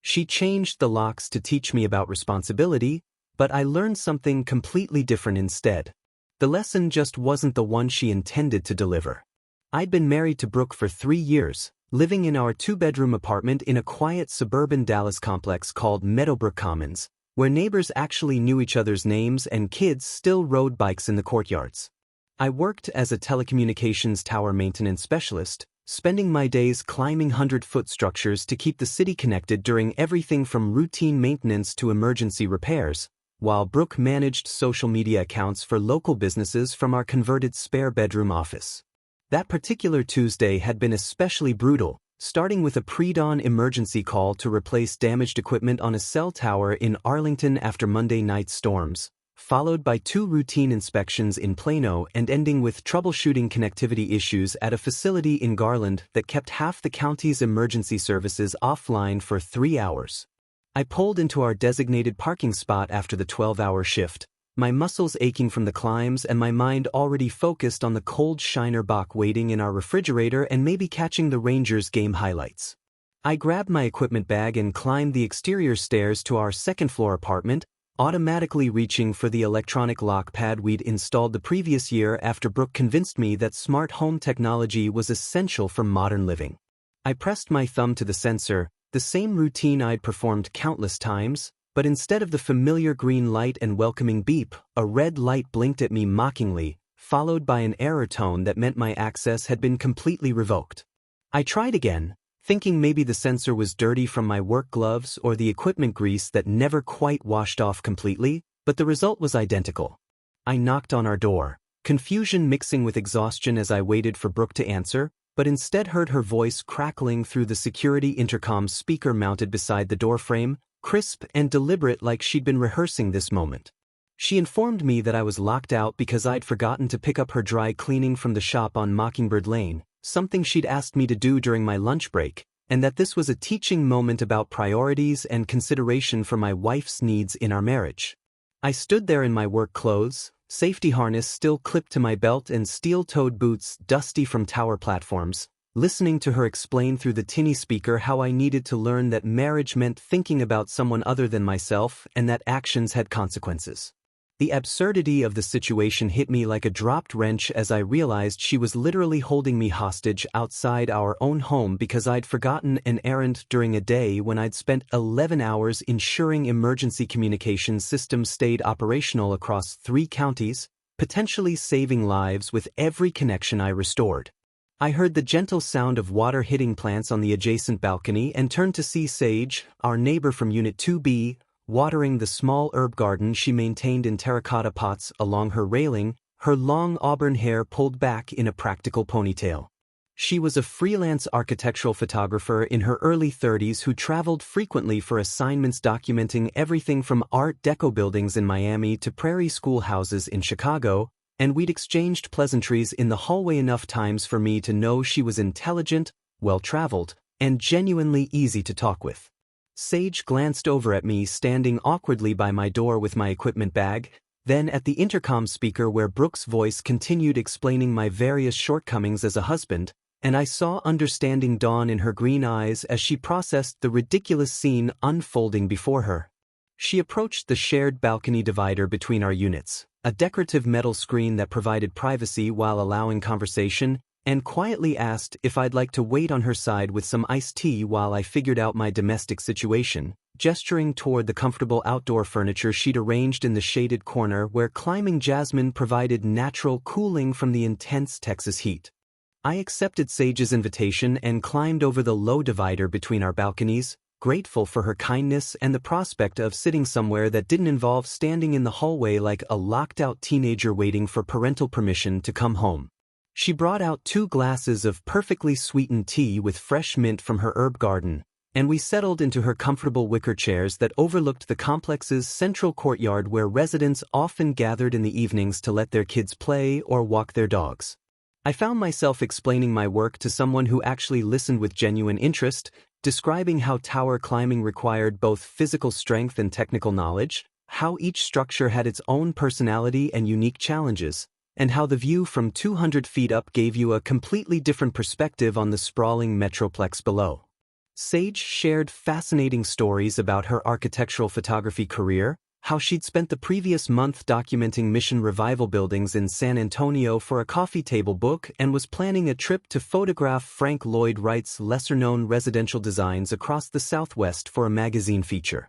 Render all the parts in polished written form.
She changed the locks to teach me about responsibility, but I learned something completely different instead. The lesson just wasn't the one she intended to deliver. I'd been married to Brooke for 3 years, living in our 2-bedroom apartment in a quiet suburban Dallas complex called Meadowbrook Commons, where neighbors actually knew each other's names and kids still rode bikes in the courtyards. I worked as a telecommunications tower maintenance specialist, spending my days climbing 100-foot structures to keep the city connected during everything from routine maintenance to emergency repairs, while Brooke managed social media accounts for local businesses from our converted spare-bedroom office. That particular Tuesday had been especially brutal, starting with a pre-dawn emergency call to replace damaged equipment on a cell tower in Arlington after Monday night storms, followed by 2 routine inspections in Plano and ending with troubleshooting connectivity issues at a facility in Garland that kept half the county's emergency services offline for 3 hours. I pulled into our designated parking spot after the 12-hour shift, my muscles aching from the climbs and my mind already focused on the cold Shiner Bock waiting in our refrigerator and maybe catching the Rangers game highlights. I grabbed my equipment bag and climbed the exterior stairs to our second-floor apartment, automatically reaching for the electronic lock pad we'd installed the previous year after Brooke convinced me that smart home technology was essential for modern living. I pressed my thumb to the sensor, the same routine I'd performed countless times, but instead of the familiar green light and welcoming beep, a red light blinked at me mockingly, followed by an error tone that meant my access had been completely revoked. I tried again, thinking maybe the sensor was dirty from my work gloves or the equipment grease that never quite washed off completely, but the result was identical. I knocked on our door, confusion mixing with exhaustion as I waited for Brooke to answer, but instead heard her voice crackling through the security intercom speaker mounted beside the doorframe, crisp and deliberate like she'd been rehearsing this moment. She informed me that I was locked out because I'd forgotten to pick up her dry cleaning from the shop on Mockingbird Lane, something she'd asked me to do during my lunch break, and that this was a teaching moment about priorities and consideration for my wife's needs in our marriage. I stood there in my work clothes, safety harness still clipped to my belt and steel-toed boots dusty from tower platforms, listening to her explain through the tinny speaker how I needed to learn that marriage meant thinking about someone other than myself and that actions had consequences. The absurdity of the situation hit me like a dropped wrench as I realized she was literally holding me hostage outside our own home because I'd forgotten an errand during a day when I'd spent 11 hours ensuring emergency communications systems stayed operational across 3 counties, potentially saving lives with every connection I restored. I heard the gentle sound of water hitting plants on the adjacent balcony and turned to see Sage, our neighbor from Unit 2B, watering the small herb garden she maintained in terracotta pots along her railing, her long auburn hair pulled back in a practical ponytail. She was a freelance architectural photographer in her early 30s who traveled frequently for assignments documenting everything from Art Deco buildings in Miami to prairie schoolhouses in Chicago, and we'd exchanged pleasantries in the hallway enough times for me to know she was intelligent, well-traveled, and genuinely easy to talk with. Sage glanced over at me standing awkwardly by my door with my equipment bag, then at the intercom speaker where Brooke's voice continued explaining my various shortcomings as a husband, and I saw understanding dawn in her green eyes as she processed the ridiculous scene unfolding before her. She approached the shared balcony divider between our units, a decorative metal screen that provided privacy while allowing conversation, and quietly asked if I'd like to wait on her side with some iced tea while I figured out my domestic situation, gesturing toward the comfortable outdoor furniture she'd arranged in the shaded corner where climbing jasmine provided natural cooling from the intense Texas heat. I accepted Sage's invitation and climbed over the low divider between our balconies, grateful for her kindness and the prospect of sitting somewhere that didn't involve standing in the hallway like a locked-out teenager waiting for parental permission to come home. She brought out 2 glasses of perfectly sweetened tea with fresh mint from her herb garden, and we settled into her comfortable wicker chairs that overlooked the complex's central courtyard where residents often gathered in the evenings to let their kids play or walk their dogs. I found myself explaining my work to someone who actually listened with genuine interest, describing how tower climbing required both physical strength and technical knowledge, how each structure had its own personality and unique challenges, and how the view from 200 feet up gave you a completely different perspective on the sprawling metroplex below. Sage shared fascinating stories about her architectural photography career, how she'd spent the previous month documenting Mission Revival buildings in San Antonio for a coffee table book and was planning a trip to photograph Frank Lloyd Wright's lesser-known residential designs across the Southwest for a magazine feature.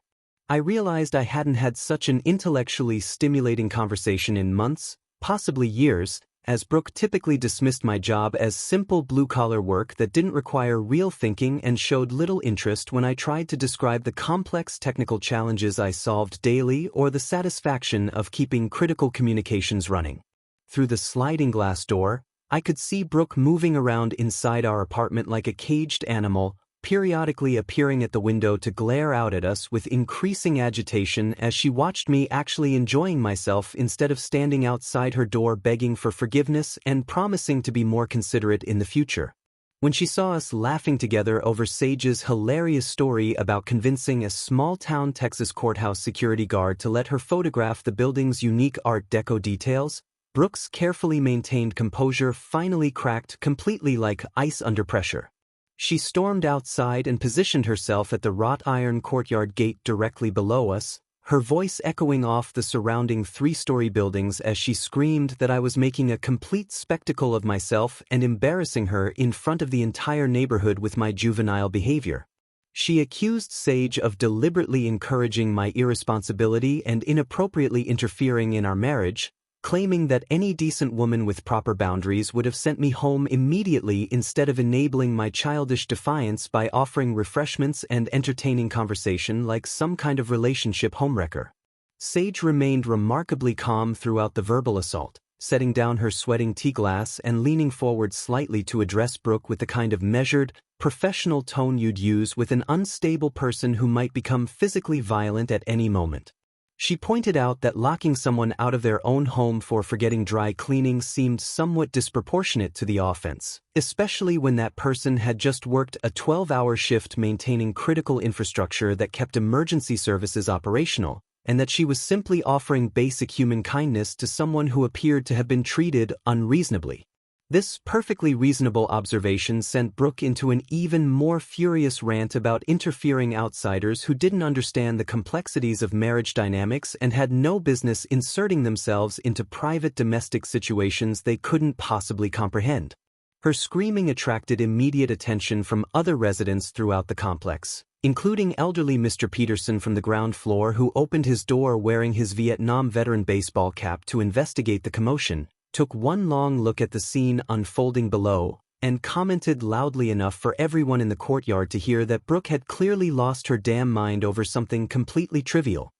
I realized I hadn't had such an intellectually stimulating conversation in months, possibly years, as Brooke typically dismissed my job as simple blue-collar work that didn't require real thinking and showed little interest when I tried to describe the complex technical challenges I solved daily or the satisfaction of keeping critical communications running. Through the sliding glass door, I could see Brooke moving around inside our apartment like a caged animal, periodically appearing at the window to glare out at us with increasing agitation as she watched me actually enjoying myself instead of standing outside her door begging for forgiveness and promising to be more considerate in the future. When she saw us laughing together over Sage's hilarious story about convincing a small-town Texas courthouse security guard to let her photograph the building's unique Art Deco details, Brooke's carefully maintained composure finally cracked completely like ice under pressure. She stormed outside and positioned herself at the wrought iron courtyard gate directly below us, her voice echoing off the surrounding three-story buildings as she screamed that I was making a complete spectacle of myself and embarrassing her in front of the entire neighborhood with my juvenile behavior. She accused Sage of deliberately encouraging my irresponsibility and inappropriately interfering in our marriage, claiming that any decent woman with proper boundaries would have sent me home immediately instead of enabling my childish defiance by offering refreshments and entertaining conversation like some kind of relationship homewrecker. Sage remained remarkably calm throughout the verbal assault, setting down her sweating tea glass and leaning forward slightly to address Brooke with the kind of measured, professional tone you'd use with an unstable person who might become physically violent at any moment. She pointed out that locking someone out of their own home for forgetting dry cleaning seemed somewhat disproportionate to the offense, especially when that person had just worked a 12-hour shift maintaining critical infrastructure that kept emergency services operational, and that she was simply offering basic human kindness to someone who appeared to have been treated unreasonably. This perfectly reasonable observation sent Brooke into an even more furious rant about interfering outsiders who didn't understand the complexities of marriage dynamics and had no business inserting themselves into private domestic situations they couldn't possibly comprehend. Her screaming attracted immediate attention from other residents throughout the complex, including elderly Mr. Peterson from the ground floor who opened his door wearing his Vietnam veteran baseball cap to investigate the commotion, took one long look at the scene unfolding below, and commented loudly enough for everyone in the courtyard to hear that Brooke had clearly lost her damn mind over something completely trivial.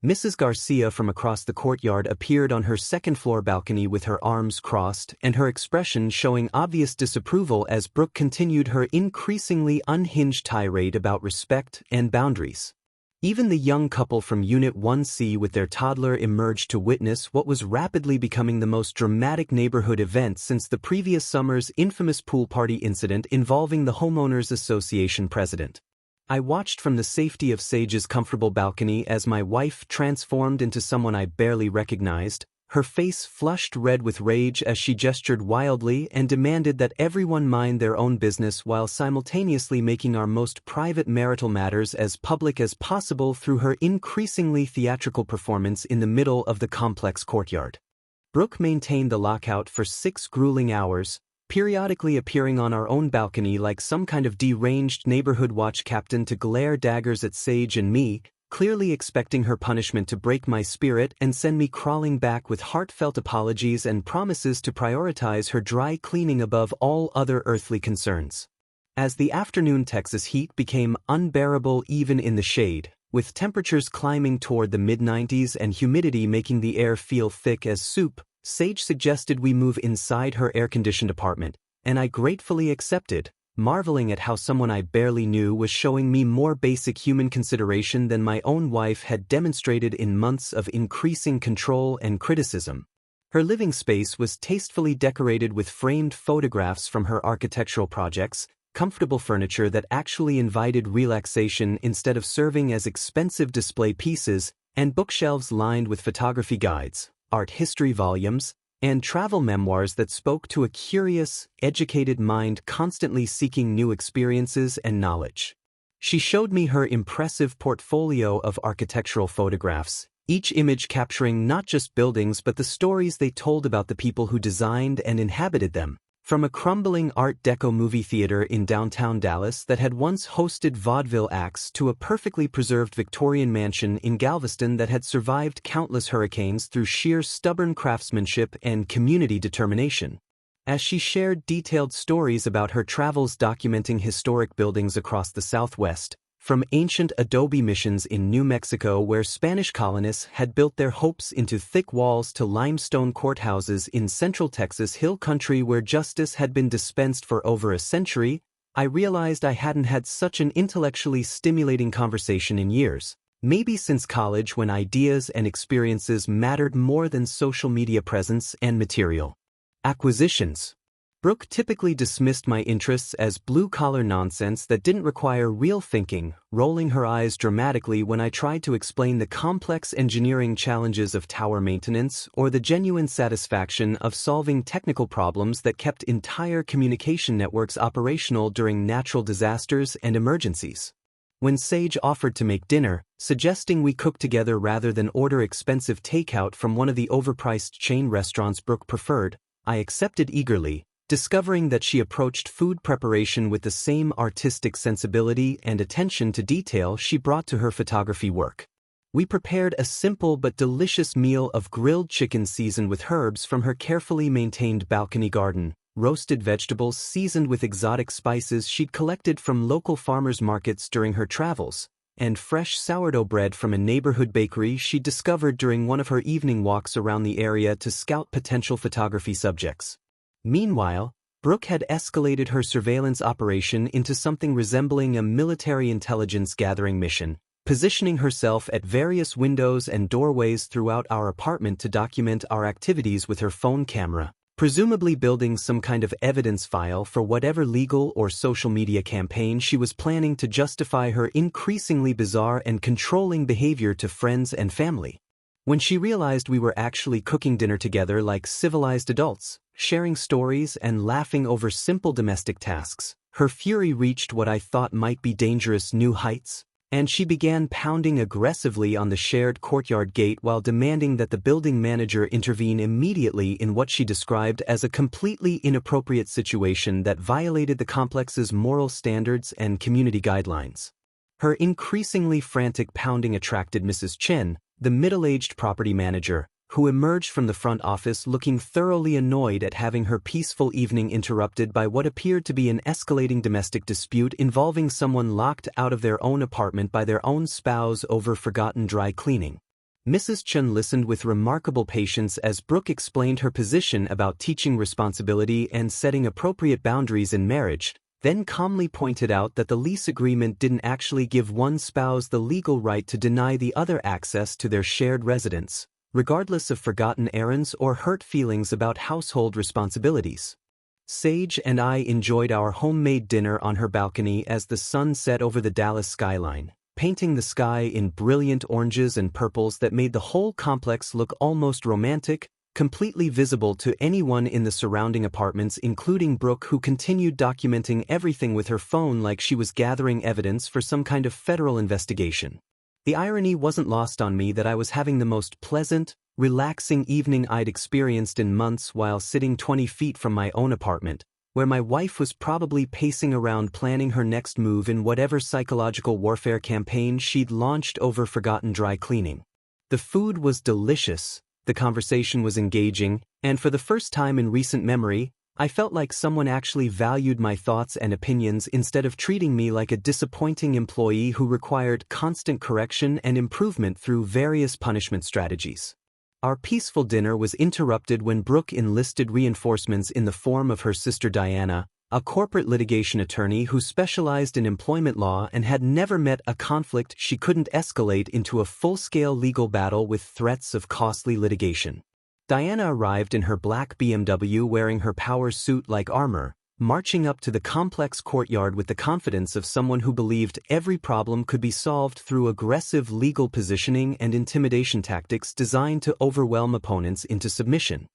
Mrs. Garcia from across the courtyard appeared on her second-floor balcony with her arms crossed and her expression showing obvious disapproval as Brooke continued her increasingly unhinged tirade about respect and boundaries. Even the young couple from Unit 1C with their toddler emerged to witness what was rapidly becoming the most dramatic neighborhood event since the previous summer's infamous pool party incident involving the Homeowners Association president. I watched from the safety of Sage's comfortable balcony as my wife transformed into someone I barely recognized, her face flushed red with rage as she gestured wildly and demanded that everyone mind their own business while simultaneously making our most private marital matters as public as possible through her increasingly theatrical performance in the middle of the complex courtyard. Brooke maintained the lockout for 6 grueling hours, periodically appearing on our own balcony like some kind of deranged neighborhood watch captain to glare daggers at Sage and me, clearly expecting her punishment to break my spirit and send me crawling back with heartfelt apologies and promises to prioritize her dry cleaning above all other earthly concerns. As the afternoon Texas heat became unbearable even in the shade, with temperatures climbing toward the mid-90s and humidity making the air feel thick as soup, Sage suggested we move inside her air-conditioned apartment, and I gratefully accepted, marveling at how someone I barely knew was showing me more basic human consideration than my own wife had demonstrated in months of increasing control and criticism. Her living space was tastefully decorated with framed photographs from her architectural projects, comfortable furniture that actually invited relaxation instead of serving as expensive display pieces, and bookshelves lined with photography guides, art history volumes, and travel memoirs that spoke to a curious, educated mind constantly seeking new experiences and knowledge. She showed me her impressive portfolio of architectural photographs, each image capturing not just buildings but the stories they told about the people who designed and inhabited them. From a crumbling Art Deco movie theater in downtown Dallas that had once hosted vaudeville acts to a perfectly preserved Victorian mansion in Galveston that had survived countless hurricanes through sheer stubborn craftsmanship and community determination. As she shared detailed stories about her travels documenting historic buildings across the Southwest, from ancient adobe missions in New Mexico where Spanish colonists had built their hopes into thick walls to limestone courthouses in Central Texas Hill Country where justice had been dispensed for over a century, I realized I hadn't had such an intellectually stimulating conversation in years, maybe since college when ideas and experiences mattered more than social media presence and material acquisitions. Brooke typically dismissed my interests as blue-collar nonsense that didn't require real thinking, rolling her eyes dramatically when I tried to explain the complex engineering challenges of tower maintenance or the genuine satisfaction of solving technical problems that kept entire communication networks operational during natural disasters and emergencies. When Sage offered to make dinner, suggesting we cook together rather than order expensive takeout from one of the overpriced chain restaurants Brooke preferred, I accepted eagerly, discovering that she approached food preparation with the same artistic sensibility and attention to detail she brought to her photography work. We prepared a simple but delicious meal of grilled chicken seasoned with herbs from her carefully maintained balcony garden, roasted vegetables seasoned with exotic spices she'd collected from local farmers markets during her travels, and fresh sourdough bread from a neighborhood bakery she'd discovered during one of her evening walks around the area to scout potential photography subjects. Meanwhile, Brooke had escalated her surveillance operation into something resembling a military intelligence gathering mission, positioning herself at various windows and doorways throughout our apartment to document our activities with her phone camera, presumably building some kind of evidence file for whatever legal or social media campaign she was planning to justify her increasingly bizarre and controlling behavior to friends and family. When she realized we were actually cooking dinner together like civilized adults, sharing stories and laughing over simple domestic tasks, her fury reached what I thought might be dangerous new heights, and she began pounding aggressively on the shared courtyard gate while demanding that the building manager intervene immediately in what she described as a completely inappropriate situation that violated the complex's moral standards and community guidelines. Her increasingly frantic pounding attracted Mrs. Chen, the middle-aged property manager, who emerged from the front office looking thoroughly annoyed at having her peaceful evening interrupted by what appeared to be an escalating domestic dispute involving someone locked out of their own apartment by their own spouse over forgotten dry cleaning. Mrs. Chen listened with remarkable patience as Brooke explained her position about teaching responsibility and setting appropriate boundaries in marriage, then calmly pointed out that the lease agreement didn't actually give one spouse the legal right to deny the other access to their shared residence, regardless of forgotten errands or hurt feelings about household responsibilities. Sage and I enjoyed our homemade dinner on her balcony as the sun set over the Dallas skyline, painting the sky in brilliant oranges and purples that made the whole complex look almost romantic, completely visible to anyone in the surrounding apartments including Brooke, who continued documenting everything with her phone like she was gathering evidence for some kind of federal investigation. The irony wasn't lost on me that I was having the most pleasant, relaxing evening I'd experienced in months while sitting 20 feet from my own apartment, where my wife was probably pacing around planning her next move in whatever psychological warfare campaign she'd launched over forgotten dry cleaning. The food was delicious, the conversation was engaging, and for the first time in recent memory, I felt like someone actually valued my thoughts and opinions instead of treating me like a disappointing employee who required constant correction and improvement through various punishment strategies. Our peaceful dinner was interrupted when Brooke enlisted reinforcements in the form of her sister Diana, a corporate litigation attorney who specialized in employment law and had never met a conflict she couldn't escalate into a full-scale legal battle with threats of costly litigation. Diana arrived in her black BMW wearing her power suit like armor, marching up to the complex courtyard with the confidence of someone who believed every problem could be solved through aggressive legal positioning and intimidation tactics designed to overwhelm opponents into submission.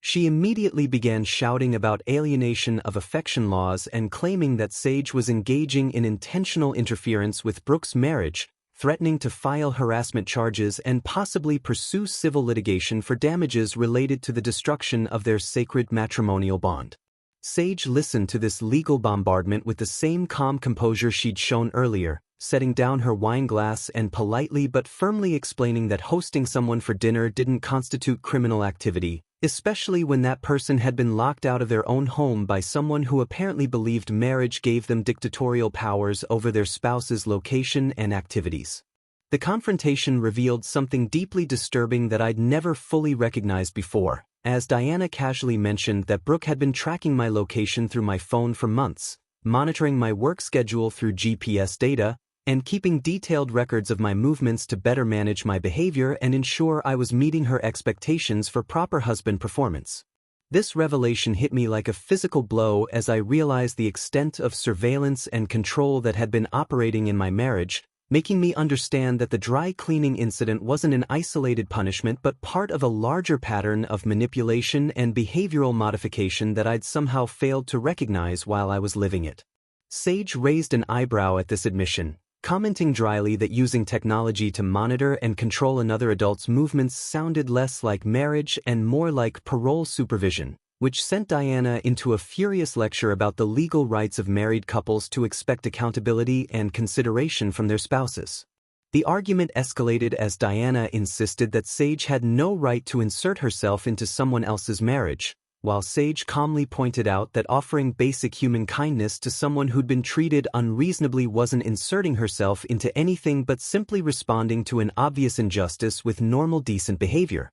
She immediately began shouting about alienation of affection laws and claiming that Sage was engaging in intentional interference with Brooke's marriage, threatening to file harassment charges and possibly pursue civil litigation for damages related to the destruction of their sacred matrimonial bond. Sage listened to this legal bombardment with the same calm composure she'd shown earlier, setting down her wine glass and politely but firmly explaining that hosting someone for dinner didn't constitute criminal activity, especially when that person had been locked out of their own home by someone who apparently believed marriage gave them dictatorial powers over their spouse's location and activities. The confrontation revealed something deeply disturbing that I'd never fully recognized before, as Diana casually mentioned that Brooke had been tracking my location through my phone for months, monitoring my work schedule through GPS data, and keeping detailed records of my movements to better manage my behavior and ensure I was meeting her expectations for proper husband performance. This revelation hit me like a physical blow as I realized the extent of surveillance and control that had been operating in my marriage, making me understand that the dry cleaning incident wasn't an isolated punishment but part of a larger pattern of manipulation and behavioral modification that I'd somehow failed to recognize while I was living it. Sage raised an eyebrow at this admission, commenting dryly that using technology to monitor and control another adult's movements sounded less like marriage and more like parole supervision, which sent Diana into a furious lecture about the legal rights of married couples to expect accountability and consideration from their spouses. The argument escalated as Diana insisted that Sage had no right to insert herself into someone else's marriage, while Sage calmly pointed out that offering basic human kindness to someone who'd been treated unreasonably wasn't inserting herself into anything but simply responding to an obvious injustice with normal decent behavior.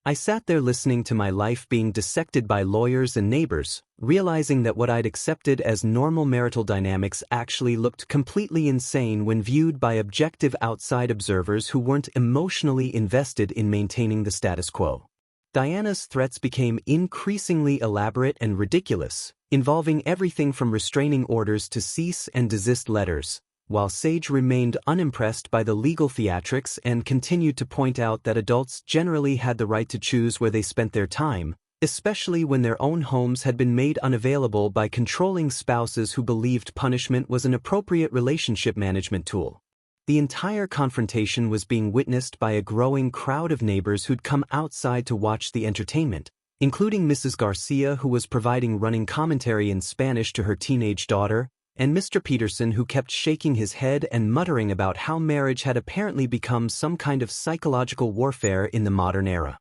I sat there listening to my life being dissected by lawyers and neighbors, realizing that what I'd accepted as normal marital dynamics actually looked completely insane when viewed by objective outside observers who weren't emotionally invested in maintaining the status quo. Diana's threats became increasingly elaborate and ridiculous, involving everything from restraining orders to cease and desist letters, while Sage remained unimpressed by the legal theatrics and continued to point out that adults generally had the right to choose where they spent their time, especially when their own homes had been made unavailable by controlling spouses who believed punishment was an appropriate relationship management tool. The entire confrontation was being witnessed by a growing crowd of neighbors who'd come outside to watch the entertainment, including Mrs. Garcia, who was providing running commentary in Spanish to her teenage daughter, and Mr. Peterson, who kept shaking his head and muttering about how marriage had apparently become some kind of psychological warfare in the modern era.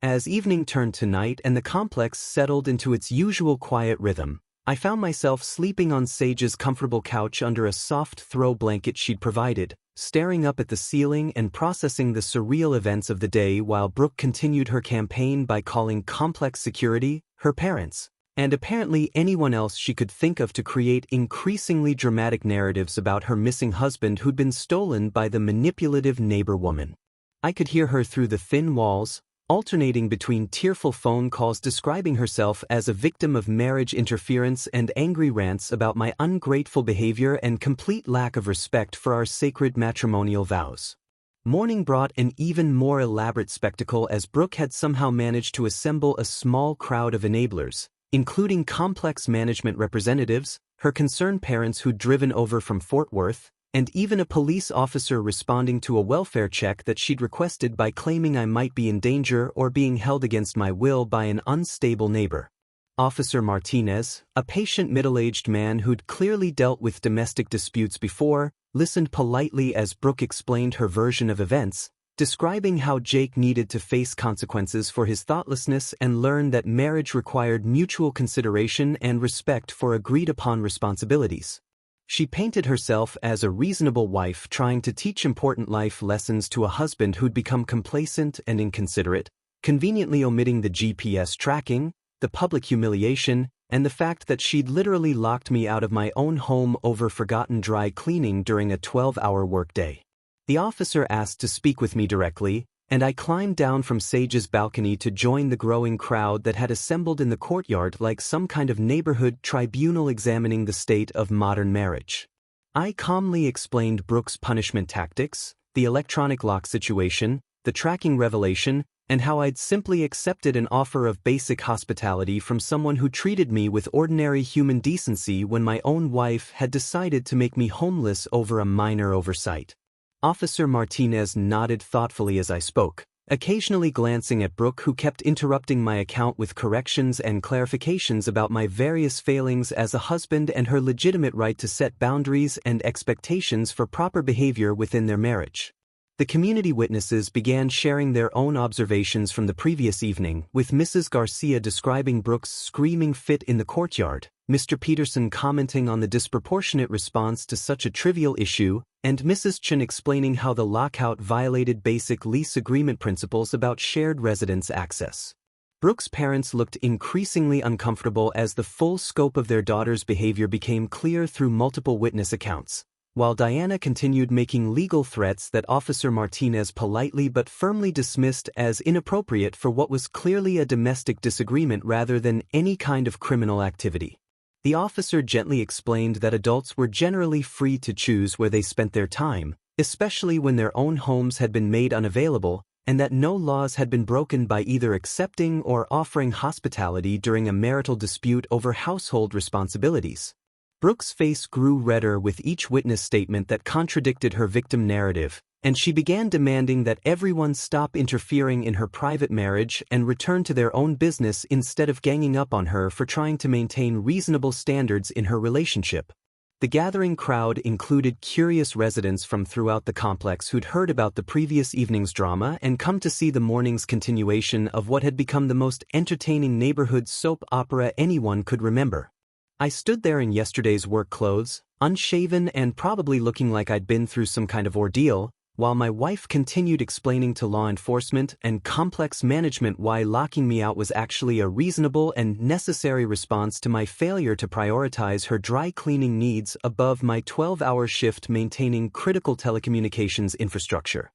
As evening turned to night and the complex settled into its usual quiet rhythm, I found myself sleeping on Sage's comfortable couch under a soft throw blanket she'd provided, staring up at the ceiling and processing the surreal events of the day while Brooke continued her campaign by calling Complex Security, her parents, and apparently anyone else she could think of to create increasingly dramatic narratives about her missing husband who'd been stolen by the manipulative neighbor woman. I could hear her through the thin walls, alternating between tearful phone calls describing herself as a victim of marriage interference and angry rants about my ungrateful behavior and complete lack of respect for our sacred matrimonial vows. Morning brought an even more elaborate spectacle as Brooke had somehow managed to assemble a small crowd of enablers, including complex management representatives, her concerned parents who'd driven over from Fort Worth, and even a police officer responding to a welfare check that she'd requested by claiming I might be in danger or being held against my will by an unstable neighbor. Officer Martinez, a patient middle-aged man who'd clearly dealt with domestic disputes before, listened politely as Brooke explained her version of events, describing how Jake needed to face consequences for his thoughtlessness and learn that marriage required mutual consideration and respect for agreed-upon responsibilities. She painted herself as a reasonable wife trying to teach important life lessons to a husband who'd become complacent and inconsiderate, conveniently omitting the GPS tracking, the public humiliation, and the fact that she'd literally locked me out of my own home over forgotten dry cleaning during a 12-hour workday. The officer asked to speak with me directly, and I climbed down from Sage's balcony to join the growing crowd that had assembled in the courtyard like some kind of neighborhood tribunal examining the state of modern marriage. I calmly explained Brooke's punishment tactics, the electronic lock situation, the tracking revelation, and how I'd simply accepted an offer of basic hospitality from someone who treated me with ordinary human decency when my own wife had decided to make me homeless over a minor oversight. Officer Martinez nodded thoughtfully as I spoke, occasionally glancing at Brooke, who kept interrupting my account with corrections and clarifications about my various failings as a husband and her legitimate right to set boundaries and expectations for proper behavior within their marriage. The community witnesses began sharing their own observations from the previous evening, with Mrs. Garcia describing Brooke's screaming fit in the courtyard, Mr. Peterson commenting on the disproportionate response to such a trivial issue, and Mrs. Chen explaining how the lockout violated basic lease agreement principles about shared residence access. Brooke's parents looked increasingly uncomfortable as the full scope of their daughter's behavior became clear through multiple witness accounts, while Diana continued making legal threats that Officer Martinez politely but firmly dismissed as inappropriate for what was clearly a domestic disagreement rather than any kind of criminal activity. The officer gently explained that adults were generally free to choose where they spent their time, especially when their own homes had been made unavailable, and that no laws had been broken by either accepting or offering hospitality during a marital dispute over household responsibilities. Brooke's face grew redder with each witness statement that contradicted her victim narrative, and she began demanding that everyone stop interfering in her private marriage and return to their own business instead of ganging up on her for trying to maintain reasonable standards in her relationship. The gathering crowd included curious residents from throughout the complex who'd heard about the previous evening's drama and come to see the morning's continuation of what had become the most entertaining neighborhood soap opera anyone could remember. I stood there in yesterday's work clothes, unshaven and probably looking like I'd been through some kind of ordeal, while my wife continued explaining to law enforcement and complex management why locking me out was actually a reasonable and necessary response to my failure to prioritize her dry cleaning needs above my 12-hour shift maintaining critical telecommunications infrastructure.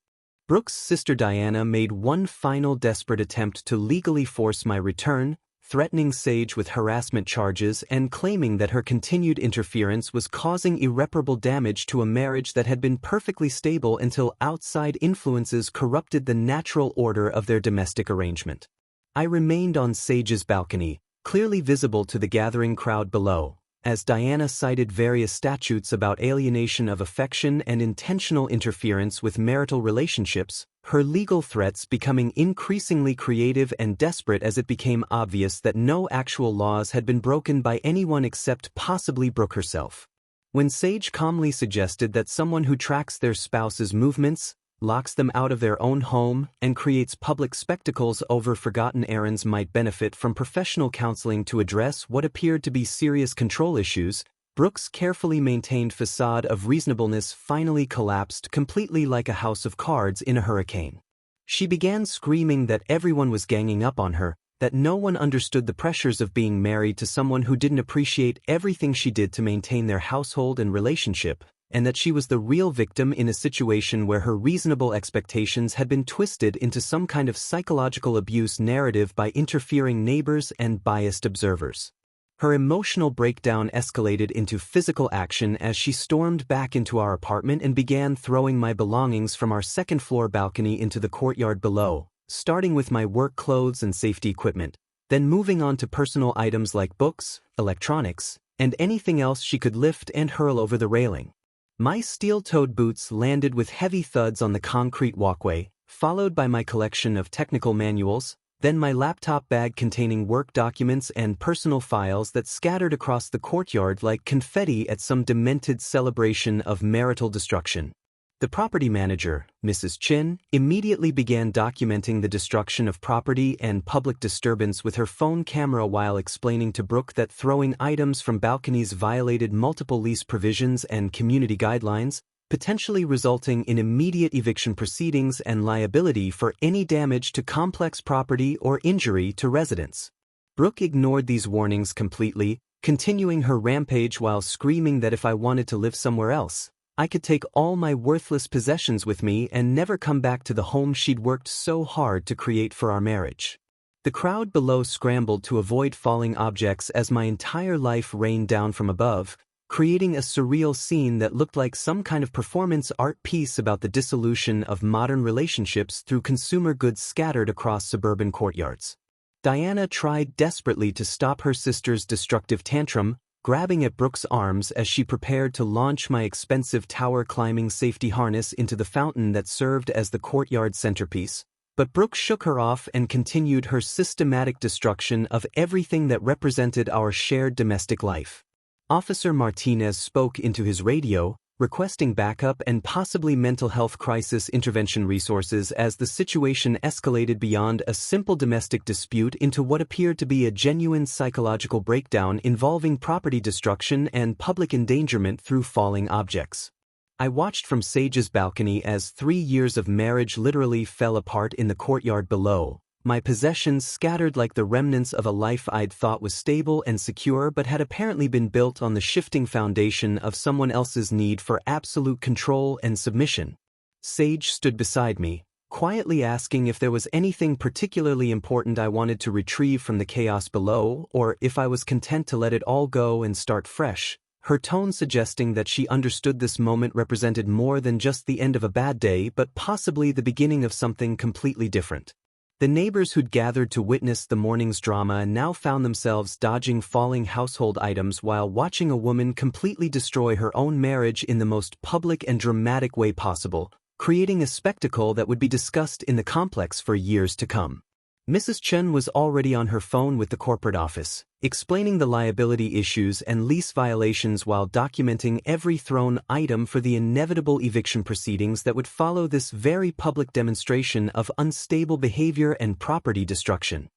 Brooke's sister Diana made one final desperate attempt to legally force my return, threatening Sage with harassment charges and claiming that her continued interference was causing irreparable damage to a marriage that had been perfectly stable until outside influences corrupted the natural order of their domestic arrangement. I remained on Sage's balcony, clearly visible to the gathering crowd below, as Diana cited various statutes about alienation of affection and intentional interference with marital relationships, her legal threats becoming increasingly creative and desperate as it became obvious that no actual laws had been broken by anyone except possibly Brooke herself. When Sage calmly suggested that someone who tracks their spouse's movements, locks them out of their own home, and creates public spectacles over forgotten errands might benefit from professional counseling to address what appeared to be serious control issues, Brooke's carefully maintained facade of reasonableness finally collapsed completely like a house of cards in a hurricane. She began screaming that everyone was ganging up on her, that no one understood the pressures of being married to someone who didn't appreciate everything she did to maintain their household and relationship, and that she was the real victim in a situation where her reasonable expectations had been twisted into some kind of psychological abuse narrative by interfering neighbors and biased observers. Her emotional breakdown escalated into physical action as she stormed back into our apartment and began throwing my belongings from our second-floor balcony into the courtyard below, starting with my work clothes and safety equipment, then moving on to personal items like books, electronics, and anything else she could lift and hurl over the railing. My steel-toed boots landed with heavy thuds on the concrete walkway, followed by my collection of technical manuals, then my laptop bag containing work documents and personal files that scattered across the courtyard like confetti at some demented celebration of marital destruction. The property manager, Mrs. Chin, immediately began documenting the destruction of property and public disturbance with her phone camera while explaining to Brooke that throwing items from balconies violated multiple lease provisions and community guidelines, potentially resulting in immediate eviction proceedings and liability for any damage to complex property or injury to residents. Brooke ignored these warnings completely, continuing her rampage while screaming that if I wanted to live somewhere else, I could take all my worthless possessions with me and never come back to the home she'd worked so hard to create for our marriage. The crowd below scrambled to avoid falling objects as my entire life rained down from above, creating a surreal scene that looked like some kind of performance art piece about the dissolution of modern relationships through consumer goods scattered across suburban courtyards. Diana tried desperately to stop her sister's destructive tantrum, grabbing at Brooke's arms as she prepared to launch my expensive tower-climbing safety harness into the fountain that served as the courtyard centerpiece. But Brooke shook her off and continued her systematic destruction of everything that represented our shared domestic life. Officer Martinez spoke into his radio, requesting backup and possibly mental health crisis intervention resources as the situation escalated beyond a simple domestic dispute into what appeared to be a genuine psychological breakdown involving property destruction and public endangerment through falling objects. I watched from Sage's balcony as 3 years of marriage literally fell apart in the courtyard below, my possessions scattered like the remnants of a life I'd thought was stable and secure but had apparently been built on the shifting foundation of someone else's need for absolute control and submission. Sage stood beside me, quietly asking if there was anything particularly important I wanted to retrieve from the chaos below, or if I was content to let it all go and start fresh, her tone suggesting that she understood this moment represented more than just the end of a bad day but possibly the beginning of something completely different. The neighbors who'd gathered to witness the morning's drama now found themselves dodging falling household items while watching a woman completely destroy her own marriage in the most public and dramatic way possible, creating a spectacle that would be discussed in the complex for years to come. Mrs. Chen was already on her phone with the corporate office, explaining the liability issues and lease violations while documenting every thrown item for the inevitable eviction proceedings that would follow this very public demonstration of unstable behavior and property destruction.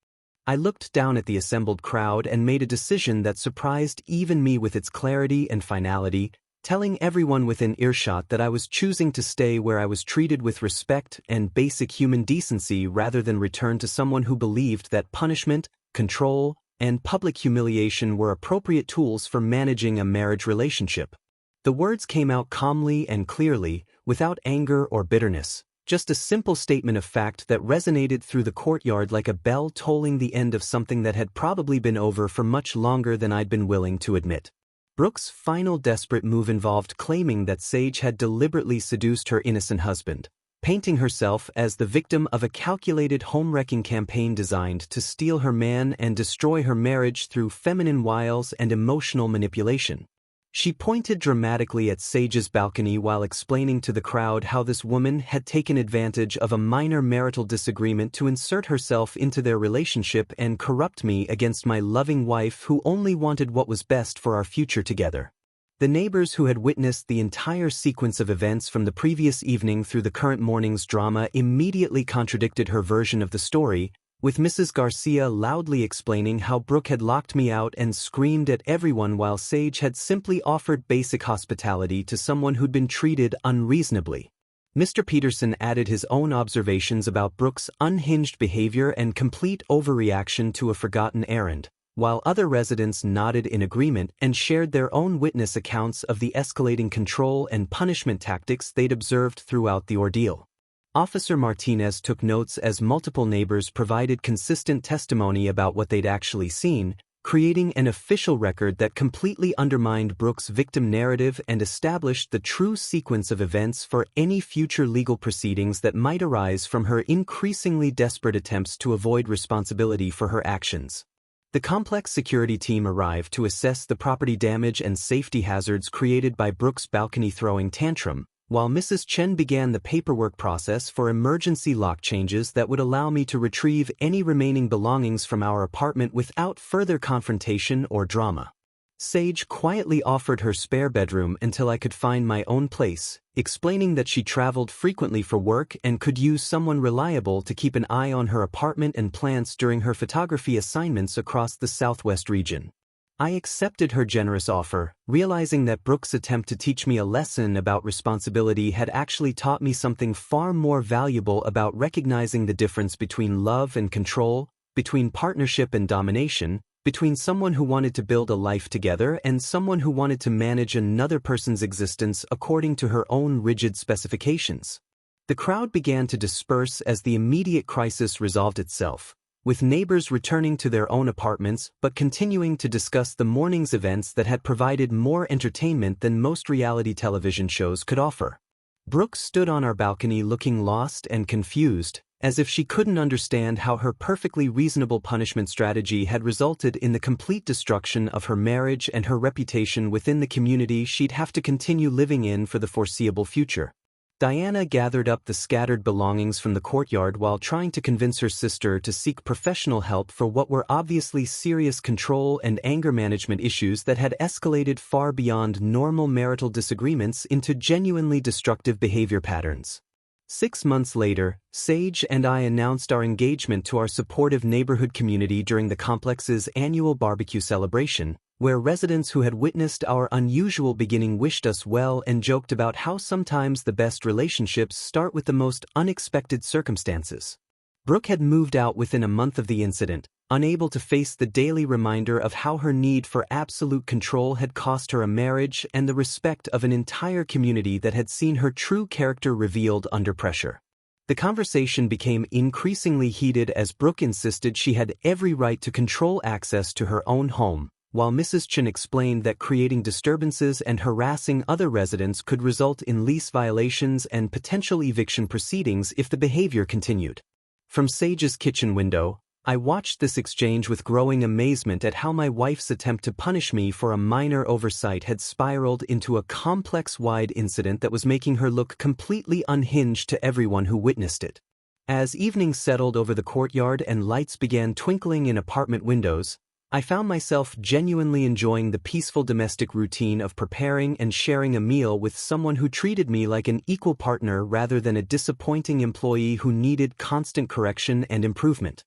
I looked down at the assembled crowd and made a decision that surprised even me with its clarity and finality, telling everyone within earshot that I was choosing to stay where I was treated with respect and basic human decency rather than return to someone who believed that punishment, control, and public humiliation were appropriate tools for managing a marriage relationship. The words came out calmly and clearly, without anger or bitterness, just a simple statement of fact that resonated through the courtyard like a bell tolling the end of something that had probably been over for much longer than I'd been willing to admit. Brooke's final desperate move involved claiming that Sage had deliberately seduced her innocent husband, painting herself as the victim of a calculated home-wrecking campaign designed to steal her man and destroy her marriage through feminine wiles and emotional manipulation. She pointed dramatically at Sage's balcony while explaining to the crowd how this woman had taken advantage of a minor marital disagreement to insert herself into their relationship and corrupt me against my loving wife who only wanted what was best for our future together. The neighbors who had witnessed the entire sequence of events from the previous evening through the current morning's drama immediately contradicted her version of the story, with Mrs. Garcia loudly explaining how Brooke had locked me out and screamed at everyone while Sage had simply offered basic hospitality to someone who'd been treated unreasonably. Mr. Peterson added his own observations about Brooke's unhinged behavior and complete overreaction to a forgotten errand, while other residents nodded in agreement and shared their own witness accounts of the escalating control and punishment tactics they'd observed throughout the ordeal. Officer Martinez took notes as multiple neighbors provided consistent testimony about what they'd actually seen, creating an official record that completely undermined Brooke's victim narrative and established the true sequence of events for any future legal proceedings that might arise from her increasingly desperate attempts to avoid responsibility for her actions. The complex security team arrived to assess the property damage and safety hazards created by Brooke's balcony throwing tantrum, while Mrs. Chen began the paperwork process for emergency lock changes that would allow me to retrieve any remaining belongings from our apartment without further confrontation or drama. Sage quietly offered her spare bedroom until I could find my own place, explaining that she traveled frequently for work and could use someone reliable to keep an eye on her apartment and plants during her photography assignments across the Southwest region. I accepted her generous offer, realizing that Brooke's attempt to teach me a lesson about responsibility had actually taught me something far more valuable about recognizing the difference between love and control, between partnership and domination, between someone who wanted to build a life together and someone who wanted to manage another person's existence according to her own rigid specifications. The crowd began to disperse as the immediate crisis resolved itself, with neighbors returning to their own apartments but continuing to discuss the morning's events that had provided more entertainment than most reality television shows could offer. Brooke stood on our balcony looking lost and confused, as if she couldn't understand how her perfectly reasonable punishment strategy had resulted in the complete destruction of her marriage and her reputation within the community she'd have to continue living in for the foreseeable future. Diana gathered up the scattered belongings from the courtyard while trying to convince her sister to seek professional help for what were obviously serious control and anger management issues that had escalated far beyond normal marital disagreements into genuinely destructive behavior patterns. 6 months later, Sage and I announced our engagement to our supportive neighborhood community during the complex's annual barbecue celebration, where residents who had witnessed our unusual beginning wished us well and joked about how sometimes the best relationships start with the most unexpected circumstances. Brooke had moved out within a month of the incident, unable to face the daily reminder of how her need for absolute control had cost her a marriage and the respect of an entire community that had seen her true character revealed under pressure. The conversation became increasingly heated as Brooke insisted she had every right to control access to her own home, while Mrs. Chen explained that creating disturbances and harassing other residents could result in lease violations and potential eviction proceedings if the behavior continued. From Sage's kitchen window, I watched this exchange with growing amazement at how my wife's attempt to punish me for a minor oversight had spiraled into a complex-wide incident that was making her look completely unhinged to everyone who witnessed it. As evening settled over the courtyard and lights began twinkling in apartment windows, I found myself genuinely enjoying the peaceful domestic routine of preparing and sharing a meal with someone who treated me like an equal partner rather than a disappointing employee who needed constant correction and improvement.